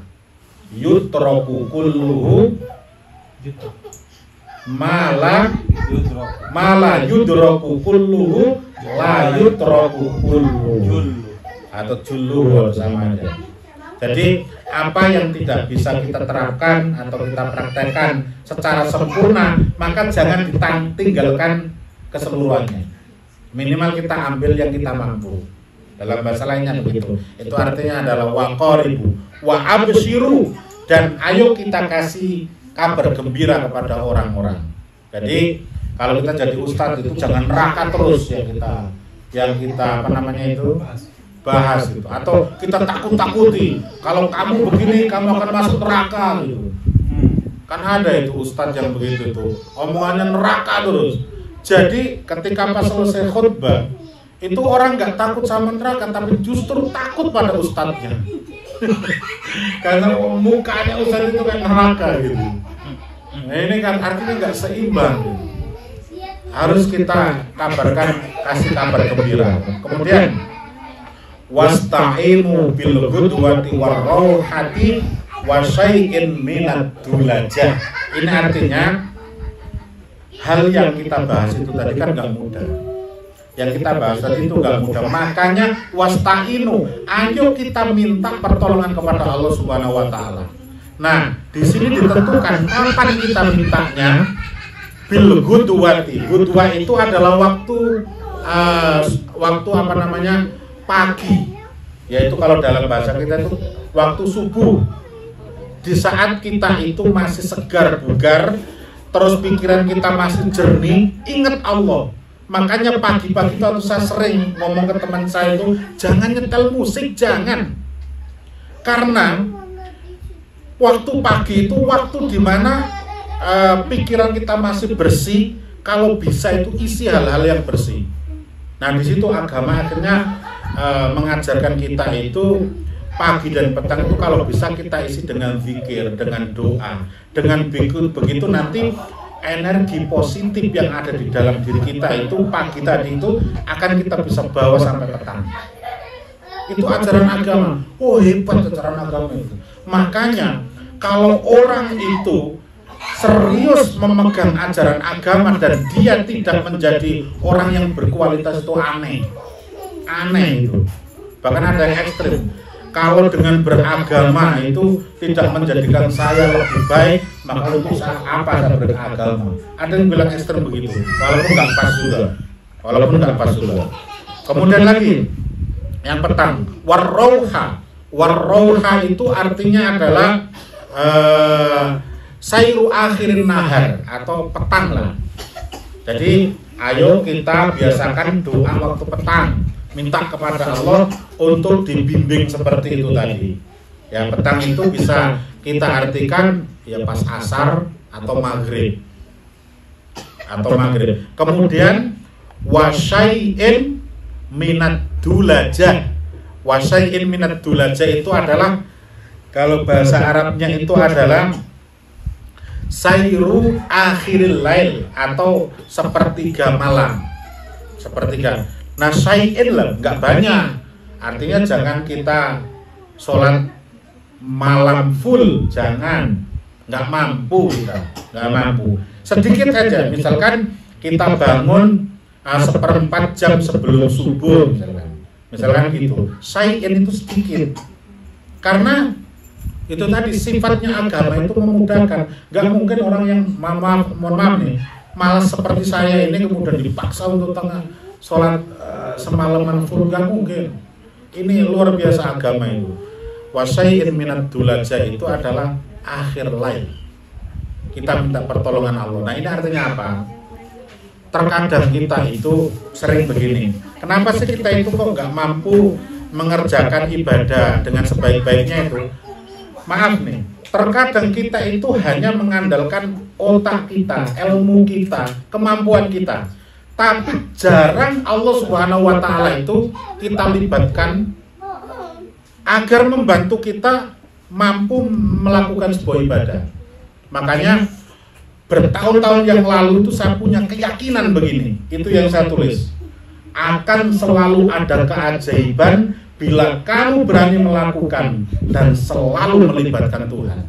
[SPEAKER 1] yutroku kulluhu mala yudroku kulluhu la yutroku kulluhu, atau julluhu sama aja. Jadi apa yang tidak bisa kita terapkan atau kita praktekkan secara sempurna, maka jangan tinggalkan keseluruhannya. Minimal kita ambil yang kita mampu. Dalam bahasa lainnya begitu. Itu artinya adalah waqoribu wa abshiru, dan ayo kita kasih kabar gembira kepada orang-orang. Jadi kalau kita jadi ustadz itu jangan neraka terus yang kita bahas gitu, atau kita takut-takuti kalau kamu begini kamu akan masuk neraka gitu. Kan ada itu ustadz yang begitu tuh, omongannya neraka terus. Jadi ketika pas selesai khutbah itu orang nggak takut sama neraka, tapi justru takut pada ustadznya. Karena mukanya ustadz itu kayak neraka gitu. Nah ini kan artinya nggak seimbang. Harus kita kabarkan, kasih kabar gembira. Kemudian wasta'inu bil ghudwati war rauhati wa syai'in minad dulajah. Ini artinya hal yang kita bahas itu tadi kan nggak mudah. Yang kita bahas tadi itu nggak mudah. Makanya wasta'inu, ayo kita minta pertolongan kepada Allah Subhanahu wa taala. Nah, di sini ditentukan kapan kita mintanya. Bil ghudwati. Ghudwa itu adalah waktu pagi. Yaitu kalau dalam bahasa kita itu waktu subuh. Di saat kita itu masih segar bugar, terus pikiran kita masih jernih, ingat Allah. Makanya pagi-pagi itu saya sering ngomong ke teman saya itu, jangan nyetel musik, jangan. Karena waktu pagi itu waktu dimana pikiran kita masih bersih, kalau bisa itu isi hal-hal yang bersih. Nah di situ agama akhirnya mengajarkan kita itu pagi dan petang itu kalau bisa kita isi dengan zikir, dengan doa. Dengan begitu nanti energi positif yang ada di dalam diri kita itu pagi tadi itu akan kita bisa bawa sampai petang. Itu ajaran agama. Oh hebat ajaran agama itu. Makanya kalau orang itu serius memegang ajaran agama dan dia tidak menjadi orang yang berkualitas, itu aneh itu. Bahkan ada yang ekstrim. kalau dengan beragama itu tidak menjadikan saya lebih baik, maka untuk apa saya beragama? Ada yang bilang ekstrem begitu, walaupun nggak pas juga. Kemudian lagi yang petang, warrauha itu artinya adalah sayru akhirin nahar atau petang lah. Jadi ayo kita biasakan doa waktu petang, minta kepada Allah untuk dibimbing seperti itu tadi. Ya, petang itu bisa kita artikan ya pas asar atau maghrib. Kemudian wasyai'in minad dulajah. Wasyai'in minad dulajah itu adalah, kalau bahasa Arabnya itu adalah sayru akhiril lail atau sepertiga malam. Nah, syai'in lah, nggak banyak. Artinya jangan kita sholat malam full, jangan. Nggak mampu. Sedikit aja, misalkan kita bangun 1/4 jam sebelum subuh, misalkan gitu. Syai'in itu sedikit. Karena itu tadi sifatnya agama itu memudahkan. Nggak mungkin orang yang mohon maaf nih, malas seperti saya ini kemudian dipaksa untuk sholat semalaman full, nggak mungkin. Ini luar biasa agama itu. Wasyai'in minad dulajah itu adalah akhir lail. Kita minta pertolongan Allah. Nah, ini artinya apa? Terkadang kita itu sering begini. Kenapa sih kita itu kok nggak mampu mengerjakan ibadah dengan sebaik-baiknya itu? Maaf nih, terkadang kita itu hanya mengandalkan otak kita, ilmu kita, kemampuan kita. Tapi jarang Allah Subhanahu wa Ta'ala itu kita libatkan agar membantu kita mampu melakukan sebuah ibadah. Makanya bertahun-tahun yang lalu itu saya punya keyakinan begini, itu yang saya tulis. Akan selalu ada keajaiban bila kamu berani melakukan dan selalu melibatkan Tuhan.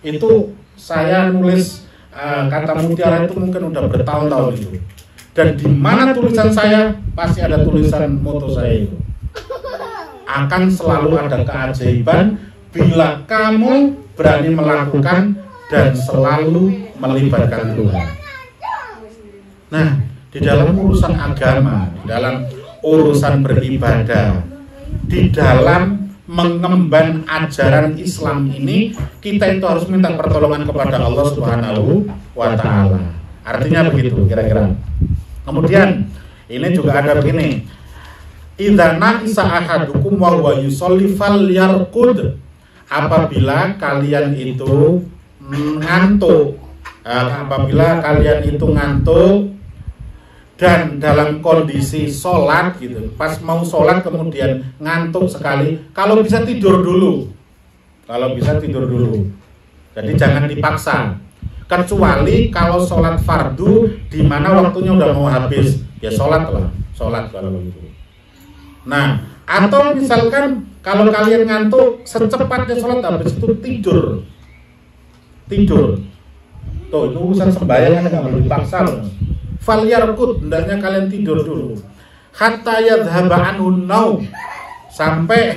[SPEAKER 1] Itu saya nulis kata mutiara itu mungkin udah bertahun-tahun itu. Dan di mana tulisan saya pasti ada tulisan moto saya itu. Akan selalu ada keajaiban bila kamu berani melakukan dan selalu melibatkan Tuhan. Nah, di dalam urusan agama, di dalam urusan beribadah, di dalam mengemban ajaran Islam ini, kita itu harus minta pertolongan kepada Allah Subhanahu wa Ta'ala. Artinya begitu kira-kira. Kemudian ini juga ada begini, idza na'isa ahadukum wa huwa yusolli falyarqud. Apabila kalian itu ngantuk, dan dalam kondisi sholat gitu, pas mau sholat kemudian ngantuk sekali, kalau bisa tidur dulu. Jadi jangan dipaksa. Kecuali kalau sholat fardu di mana waktunya udah mau habis, ya sholat kalau gitu. Nah, atau misalkan kalau kalian ngantuk, secepatnya sholat habis itu tidur. Tuh, itu urusan sembahyang nggak perlu dipaksa. Falyarqud, hendaknya kalian tidur dulu. Hatta yadhhaba anhun naum, sampai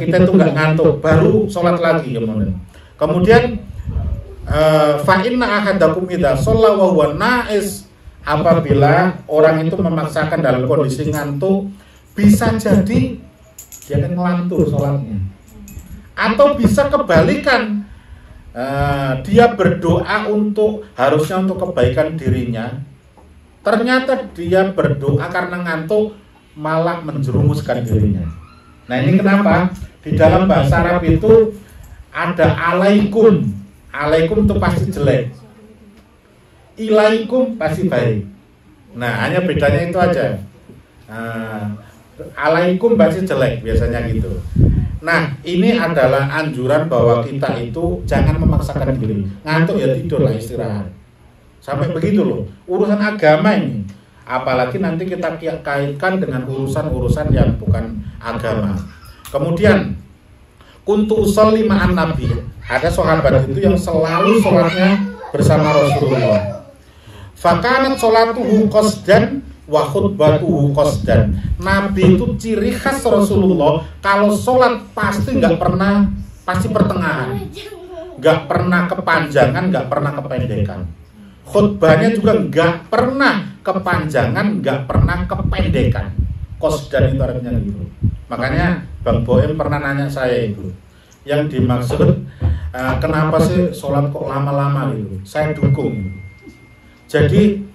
[SPEAKER 1] kita itu nggak ngantuk, baru sholat lagi kemudian fa inna ahadakum idza shalla wa huwa na'is. Apabila orang itu memaksakan dalam kondisi ngantuk, bisa jadi dia akan ngelantur sholatnya. Atau bisa kebalikan, dia berdoa harusnya untuk kebaikan dirinya, ternyata dia berdoa karena ngantuk malah menjerumuskan dirinya. Nah, ini kenapa? Di dalam bahasa Arab itu ada alaikum. Alaikum itu pasti jelek, ilaikum pasti baik. Nah, hanya bedanya itu aja. Alaikum pasti jelek biasanya gitu. Nah, ini adalah anjuran bahwa kita itu jangan memaksakan diri. Ngantuk ya tidur lah, istirahat. Sampai begitu loh. Urusan agama ini, apalagi nanti kita kaitkan dengan urusan-urusan yang bukan agama. Kemudian kuntu usolli ma'an nabi. Ada sahabat itu yang selalu sholatnya bersama Rasulullah. Fakanat sholatuhu qasdan wa khutbatuhu qasdan. Nabi itu ciri khas Rasulullah, kalau sholat pasti pertengahan, nggak pernah kepanjangan, nggak pernah kependekan. Khutbahnya juga nggak pernah kepanjangan, nggak pernah kependekan. Qasdan itu artinya gitu. Makanya Bang Boem pernah nanya saya itu, yang dimaksud kenapa sih sholat kok lama-lama gitu. Saya dukung. Jadi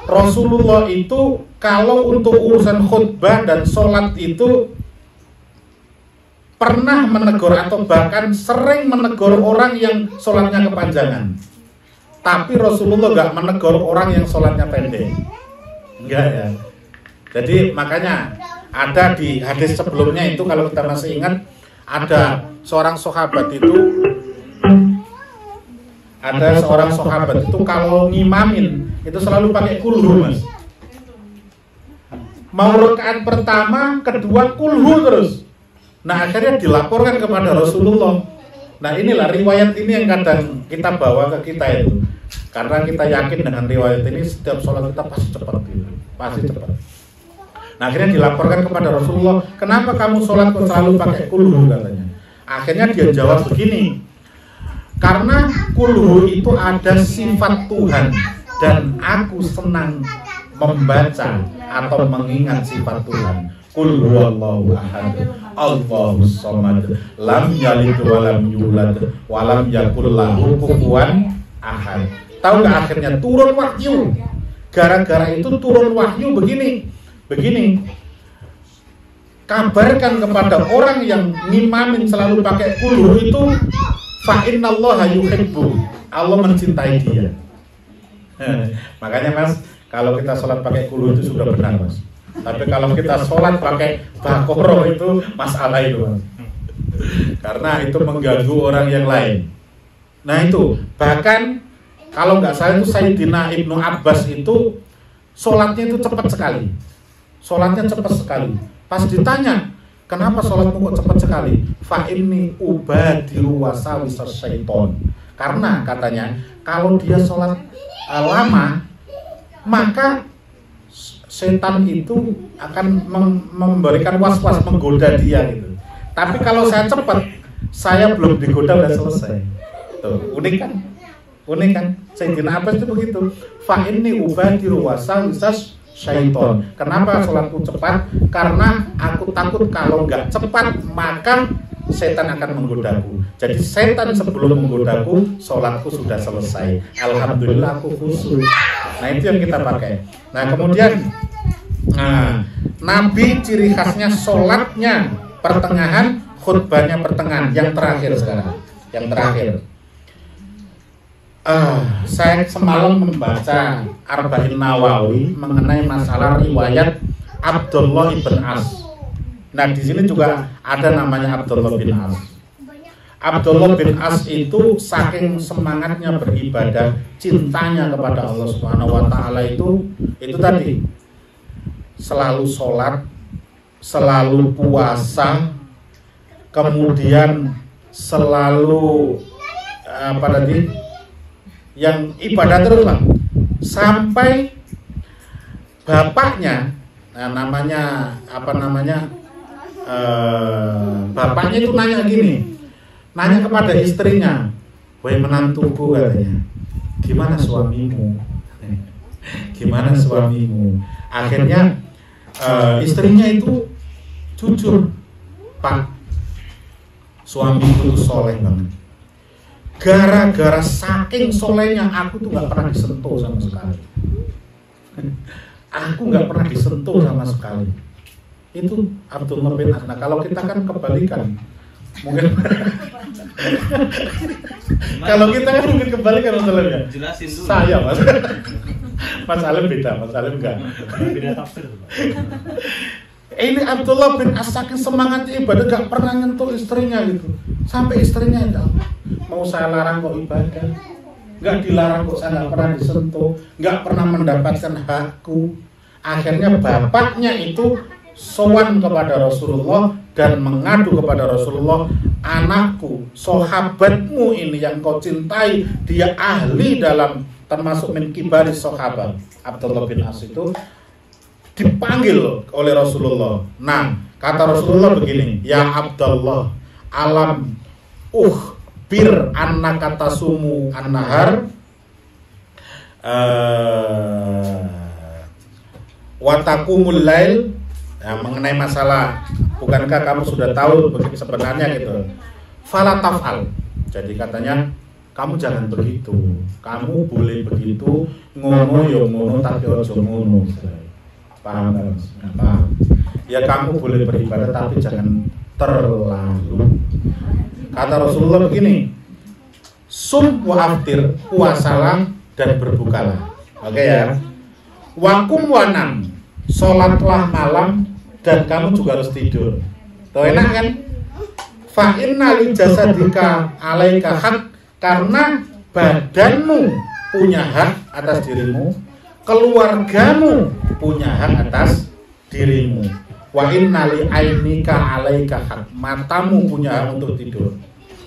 [SPEAKER 1] Rasulullah itu kalau untuk urusan khutbah dan sholat itu pernah menegur atau bahkan sering menegur orang yang sholatnya kepanjangan. Tapi Rasulullah gak menegur orang yang sholatnya pendek. Enggak ya. Jadi makanya ada di hadis sebelumnya itu, kalau kita masih ingat, ada seorang sahabat itu kalau ngimamin itu selalu pakai kulhu, Mas. Mau rakaat pertama, kedua kulhu terus. Nah akhirnya dilaporkan kepada Rasulullah. Nah inilah riwayat ini yang kadang kita bawa ke kita itu, karena kita yakin dengan riwayat ini setiap sholat kita pasti cepat gitu. Pasti cepat. Nah akhirnya dilaporkan kepada Rasulullah, kenapa kamu sholat kok selalu pakai kulhu katanya. Akhirnya dia jawab begini, karena kulhu itu ada sifat Tuhan dan aku senang membaca atau mengingat sifat Tuhan. Qul huwallahu ahad, Allahus samad, lam yalid wa lam yulad wa lam yakul lahu kufuwan ahad. Tahu nggak akhirnya turun wahyu? Gara-gara itu turun wahyu begini. Kabarkan kepada orang yang ngimamin selalu pakai kulhu itu, fa innallaha yuhibbu, Allah mencintai dia. Makanya Mas, kalau kita sholat pakai kulhu itu sudah benar, Mas. Tapi kalau kita sholat pakai bakoroh itu masalah itu, Mas. Karena itu mengganggu orang yang lain. Nah itu, bahkan kalau nggak salah itu Sayyidina Ibnu Abbas itu sholatnya itu cepat sekali. Sholatnya cepat sekali. Pas ditanya, kenapa sholatmu kok cepat sekali? Fa inni ubadiru wasawisa syaiton. Karena katanya, kalau dia sholat lama, maka setan itu akan memberikan was-was, menggoda dia gitu. Tapi kalau saya cepat, saya belum digoda udah selesai. Tuh, unik kan? Sayyidina Abbas itu begitu. Fa inni ubadiru wasawisa syaiton. Kenapa sholatku cepat? Karena aku takut kalau nggak cepat maka setan akan menggodaku. Jadi setan sebelum menggodaku, sholatku sudah selesai. Alhamdulillah aku khusyuk. Nah itu yang kita pakai. Nah kemudian, Nabi ciri khasnya sholatnya pertengahan, khutbahnya pertengahan. Yang terakhir sekarang, yang terakhir. Saya semalam membaca Arba'in Nawawi mengenai masalah riwayat Abdullah bin As. Nah di sini juga ada namanya Abdullah bin As. Abdullah bin As itu saking semangatnya beribadah, cintanya kepada Allah Subhanahu Wa Taala itu tadi selalu sholat, selalu puasa, kemudian selalu yang ibadah terus lah, sampai bapaknya, bapaknya itu nanya kepada istrinya, wahai menantuku katanya, gimana suamimu? Akhirnya istrinya itu jujur, Pak, suamiku itu soleh banget. Gara-gara saking solehnya aku tuh nggak pernah disentuh sama sekali. Itu Abdullah bin As. Nah kalau kita kan kebalikan, mungkin kalau kita kan mungkin kebalikan masalahnya.
[SPEAKER 2] Jelasin dulu.
[SPEAKER 1] Saya Mas Alim beda, Mas Alim enggak.
[SPEAKER 2] Beda tafsir.
[SPEAKER 1] Ini Abdullah bin As saking semangatnya ibadah gak pernah nyentuh istrinya gitu. Sampai istrinya mau saya larang kok ibadah, gak dilarang kok saya gak pernah disentuh, gak pernah mendapatkan hakku. Akhirnya bapaknya itu sowan kepada Rasulullah dan mengadu kepada Rasulullah, anakku, sahabatmu ini yang kau cintai, dia ahli dalam termasuk min kibari sahabat Abdullah bin As itu dipanggil oleh Rasulullah. Nah, kata Rasulullah begini, ya Abdullah, alam bir annaka tasumu an-nahar wa taqumul lail. Mengenai masalah bukankah kamu sudah tahu sebenarnya gitu. Fala taf'al. Jadi katanya kamu jangan begitu. Kamu boleh begitu, ngono ya ngono tapi ojo ngono. Paham kan? Paham. Ya kamu boleh beribadah tapi jangan terlalu. Kata Rasulullah begini, sum wa aftir, puasalah dan berbukalah. Oke ya. Wakum wanam, sholatlah malam dan kamu juga harus tidur. Tuh enak kan? Fa inna li jasadika alaika hak, karena badanmu punya hak atas dirimu, keluargamu punya hak atas dirimu. Wa inna li ainika alaika hak, matamu punya hak untuk tidur.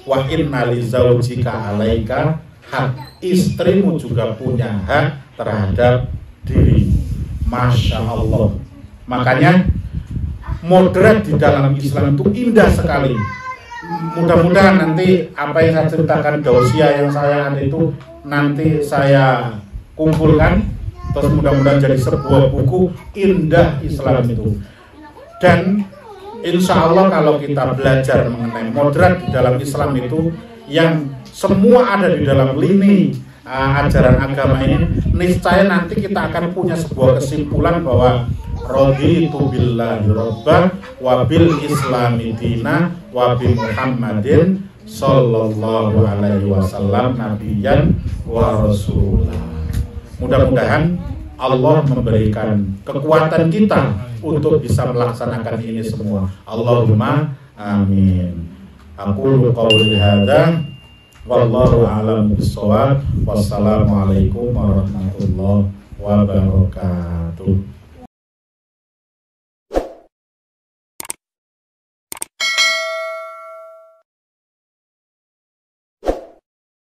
[SPEAKER 1] Wa inna li zaujika alaika hak, istrimu juga punya hak terhadap dirimu. Masya Allah. Makanya moderat di dalam Islam itu indah sekali. Mudah-mudahan nanti apa yang saya ceritakan dausia yang saya ada itu nanti saya kumpulkan, terus mudah-mudahan jadi sebuah buku indah Islam itu. Dan insya Allah kalau kita belajar mengenai moderat di dalam Islam itu, yang semua ada di dalam lini ajaran agama ini, niscaya nanti kita akan punya sebuah kesimpulan bahwa raditu billahi robban wa bil islami dina wa bi Muhammadin sallallahu alaihi wasallam nabiyyan wa rasulah. Mudah-mudahan Allah memberikan kekuatan kita untuk bisa melaksanakan ini semua. Allahumma amin. Aqulu qawli hadza wallahu a'lam bissawab. Wassalamualaikum warahmatullahi wabarakatuh.